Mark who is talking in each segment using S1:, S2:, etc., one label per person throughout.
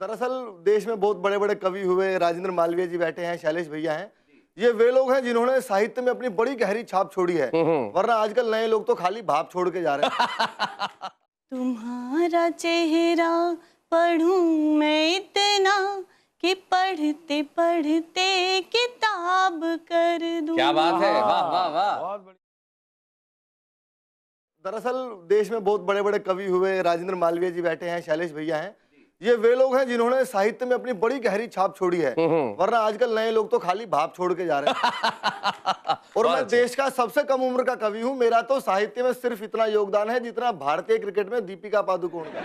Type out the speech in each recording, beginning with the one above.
S1: दरअसल देश में बहुत बड़े बड़े कवि हुए, राजेंद्र मालवीय जी बैठे हैं, शैलेश भैया हैं। ये वे लोग हैं जिन्होंने साहित्य में अपनी बड़ी गहरी छाप छोड़ी है, वरना आजकल नए लोग तो खाली भाप छोड़ के जा रहे हैं।
S2: तुम्हारा चेहरा पढ़ूं मैं इतना कि पढ़ते पढ़ते किताब कर दूं।
S3: क्या बात है, वाह वाह वाह।
S1: दरअसल देश में बहुत बड़े बड़े कवि हुए, राजेंद्र मालवीय जी बैठे हैं, शैलेश भैया हैं। ये वे लोग हैं जिन्होंने साहित्य में अपनी बड़ी गहरी छाप छोड़ी है, वरना आजकल नए लोग तो खाली भाप छोड़ के जा रहे हैं। और मैं देश का सबसे कम उम्र का कवि हूं। मेरा तो साहित्य में सिर्फ इतना योगदान है जितना भारतीय क्रिकेट में दीपिका पादुकोण का।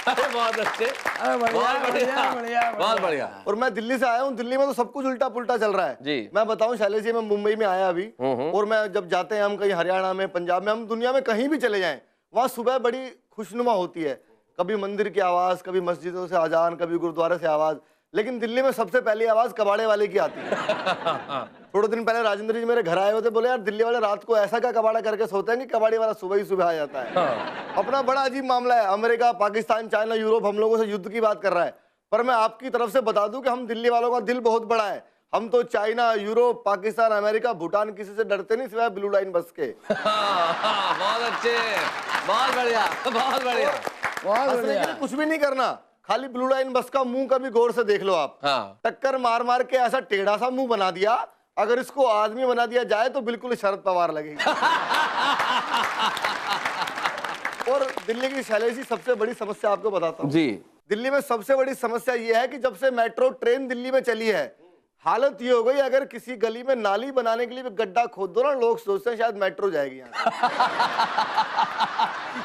S3: बहुत अच्छे, बहुत बढ़िया।
S1: और मैं दिल्ली से आया हूँ। दिल्ली में तो सब कुछ उल्टा पुल्टा चल रहा है
S3: जी।
S1: मैं बताऊं शैलेश जी, मैं मुंबई में आया अभी, और मैं जब जाते हैं हम कहीं हरियाणा में, पंजाब में, हम दुनिया में कहीं भी चले जाएं, वहाँ सुबह बड़ी खुशनुमा होती है। कभी मंदिर की आवाज, कभी मस्जिदों से अजान, कभी गुरुद्वारे से आवाज, लेकिन दिल्ली में सबसे पहली आवाज कबाड़े वाले की आती है। थोड़े दिन पहले राजेंद्र जी मेरे घर आए होते, बोले यार दिल्ली वाले रात को ऐसा क्या कबाड़ा करके सोते हैं कि कबाड़ी वाला सुबह ही सुबह आ जाता है। अपना बड़ा अजीब मामला है। अमेरिका, पाकिस्तान, चाइना, यूरोप हम लोगों से युद्ध की बात कर रहा है, पर मैं आपकी तरफ से बता दूं कि हम दिल्ली वालों का दिल बहुत बड़ा है। हम तो China, Europe, Pakistan, America, Bhutan किसी से डरते नहीं सिवाय ब्लू लाइन बस के।
S3: बहुत अच्छे, बहुत बढ़िया, बहुत बढ़िया, बहुत बढ़िया।
S1: कुछ भी नहीं करना, खाली ब्लू लाइन बस का मुंह कभी गौर से देख लो आप। टक्कर मार मार के ऐसा टेढ़ा सा मुंह बना दिया, अगर इसको आदमी बना दिया जाए तो बिल्कुल शरद पवार लगेगी। और दिल्ली की शैलेश जी सबसे बड़ी समस्या आपको बताता हूँ जी। दिल्ली में सबसे बड़ी समस्या ये है कि जब से मेट्रो ट्रेन दिल्ली में चली है, हालत ये हो गई, अगर किसी गली में नाली बनाने के लिए गड्ढा खोद दो ना, लोग सोचते हैं शायद मेट्रो जाएगी यहाँ।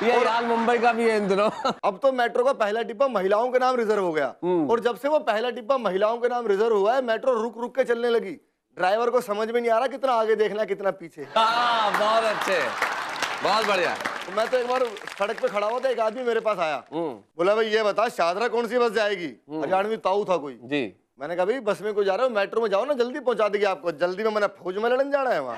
S3: ये हाल मुंबई का भी है इन दिनों।
S1: अब तो मेट्रो का पहला डिब्बा महिलाओं के नाम रिजर्व हो गया, और जब से वो पहला डिब्बा महिलाओं के नाम रिजर्व हुआ है, मेट्रो रुक रुक के चलने लगी। ड्राइवर को समझ में नहीं आ रहा कितना आगे देखना है कितना पीछे।
S3: बहुत अच्छे, बहुत बढ़िया।
S1: तो मैं तो एक बार सड़क पे खड़ा हुआ था, एक आदमी मेरे पास आया, बोला भाई ये बता शादरा कौन सी बस जाएगी? हरियाणवी ताऊ था कोई जी। मैंने कहा भाई बस में कोई जा रहे हो, मेट्रो में जाओ ना, जल्दी पहुंचा देगी आपको। जल्दी में मैंने फौज में लड़ने जाना है वहाँ।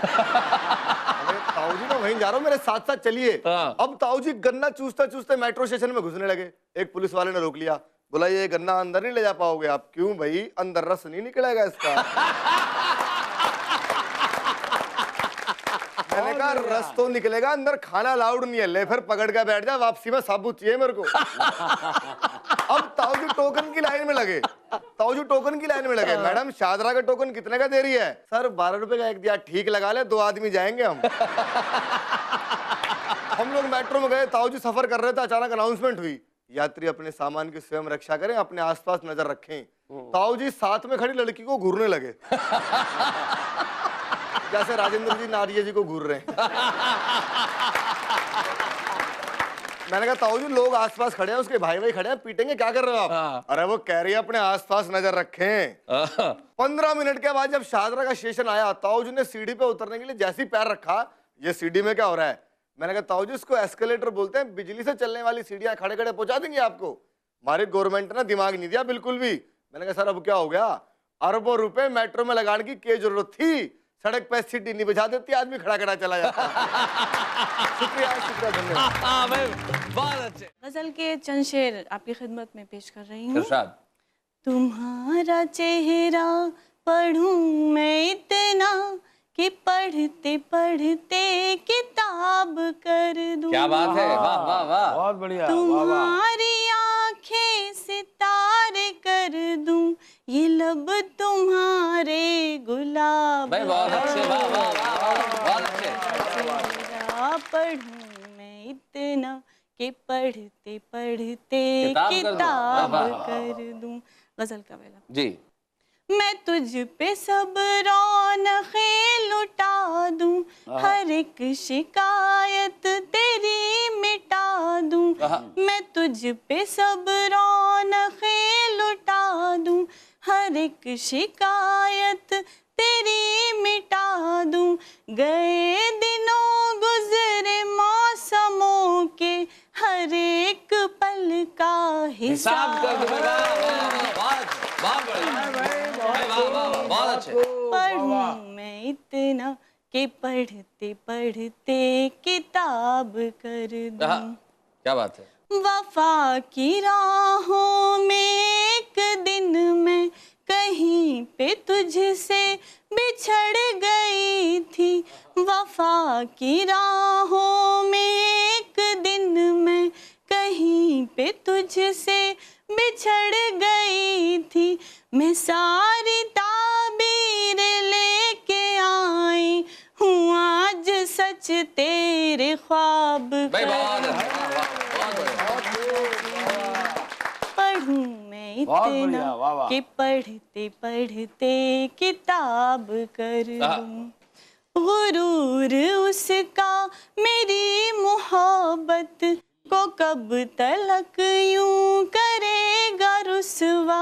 S1: ताऊ जी मैं वहीं जा रहा हूँ, मेरे साथ साथ चलिए। अब ताऊ जी गन्ना चूसते चूसते मेट्रो स्टेशन में घुसने लगे। एक पुलिस वाले ने रोक लिया, बोला ये गन्ना अंदर नहीं ले जा पाओगे आप। क्यों भाई? अंदर रस नहीं निकलेगा इसका। मैंने कहा रस तो निकलेगा, अंदर खाना अलाउड नहीं है। ले फिर पकड़ के बैठ जा, वापसी में साबुत चाहिए मेरे को। अब ताऊ जी टोकन की लाइन में लगे, ताऊ जी टोकन की लाइन में लगे। मैडम शादरा का टोकन कितने का दे रही है? सर 12 रुपए का एक दिया। ठीक लगा ले, 2 आदमी जाएंगे हम। हम लोग मेट्रो में गए, ताऊ जी सफर कर रहे थे, अचानक अनाउंसमेंट हुई, यात्री अपने सामान की स्वयं रक्षा करें, अपने आसपास नजर रखें। ताऊ जी साथ में खड़ी लड़की को घूरने लगे, जैसे राजेंद्र जी नारिया जी को घूर रहे हैं। मैंने कहा ताऊ जी लोग आसपास खड़े हैं, उसके भाई भाई खड़े हैं, पीटेंगे, क्या कर रहे हो आप? अरे वो कह रही है अपने आसपास नजर रखें। 15 मिनट के बाद जब शादरा का स्टेशन आया, ताऊ जी ने सीढ़ी पे उतरने के लिए जैसे ही पैर रखा, ये सीढ़ी में क्या हो रहा है? मैंने कहा ताऊ जी इसको एस्केलेटर बोलते हैं, बिजली से चलने वाली सीढ़ियां खड़े खड़े पहुंचा देंगे आपको। हमारी गवर्नमेंट ने दिमाग नहीं दिया बिल्कुल भी। मैंने कहा सर अब क्या हो गया? अरबों रुपए मेट्रो में लगाने की क्या जरूरत थी? सड़क पे सीटी नहीं बजा देती, आदमी खड़ा खड़ा चला जाता। शुक्रिया शुक्रिया, धन्यवाद।
S3: बहुत अच्छे।
S2: गजल के चंद शेर आपकी खिदमत में पेश कर रही हूँ। तुम्हारा चेहरा पढ़ूं मैं इतना कि पढ़ते पढ़ते किताब कर दूं।
S3: क्या बात है, वाह वाह वाह,
S4: बहुत बढ़िया।
S2: तुम्हारी आंखें सितारे कर दूं, ये लब तुम्हारे गुलाब।
S3: भाई बहुत अच्छे, वाह वाह वाह, बहुत अच्छे।
S2: पढ़ूं मैं इतना कि पढ़ते पढ़ते किताब कर दूं। गजल का पहला
S3: जी।
S2: मैं तुझ पे सब रौनक़ें लुटा दूं, हर एक शिकायत तेरी मिटा दूं। मैं तुझ पे सब रौनक़ें लुटा दूं, हर एक शिकायत तेरी मिटा दूं। गए दिनों गुजरे मौसमों के, हर एक पल का हिसाब
S3: कर दूं। बहुत अच्छे।
S2: पढ़ूं मैं इतना कि पढ़ते पढ़ते किताब कर दूं।
S3: क्या बात है।
S2: वफा की राहों में एक दिन मैं कहीं पे तुझसे बिछड़ गई थी। वफा की राहों में एक दिन मैं कहीं पे तुझसे बिछड़ गई थी। मैं सारी ताबीर लेके आई हूँ आज सच तेरे ख्वाब पढ़ूं मैं इतना कि पढ़ते पढ़ते किताब कर दूं। गुरूर उसका मेरी मोहब्बत को कब तलक यूं करेगा रुसवा।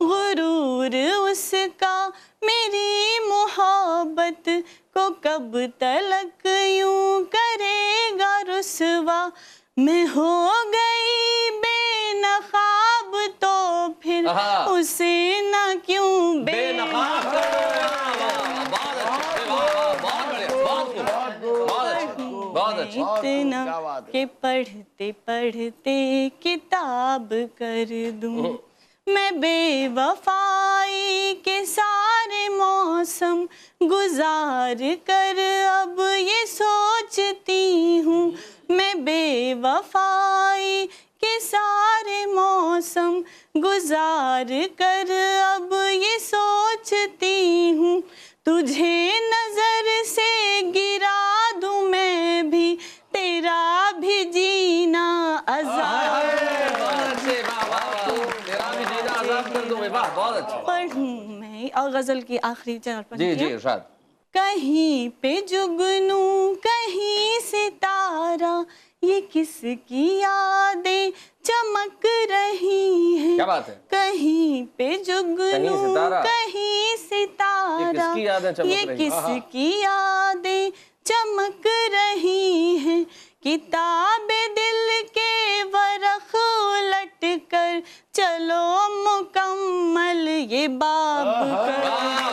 S2: गुरूर उसका मेरी मोहब्बत को कब तलक यूं करेगा रुसवा। मैं हो गई बेनकाब तो फिर उसे ना क्यों बेनकाब। इतना कि पढ़ते पढ़ते किताब कर दूं। मैं बेवफाई के सारे मौसम गुजार कर अब ये सोचती हूँ। मैं बेवफाई के सारे मौसम गुजार कर अब ये सोचती हूँ। तुझे नजर से गिरा दूं मैं भी तेरा भी जीना अज़ाब। पढ़ूं मैं और गजल की आखिरी चरण
S3: जी जी इरशाद।
S2: कहीं पे जुगनू कहीं सितारा ये किसकी यादें चमक रही हैं।
S3: क्या बात है।
S2: कहीं पे जुगनू कहीं सितारा ये किसकी यादें चमक रही हैं। किताबे दिल के वरख उलट कर चलो मुकम्मल ये बाब कर।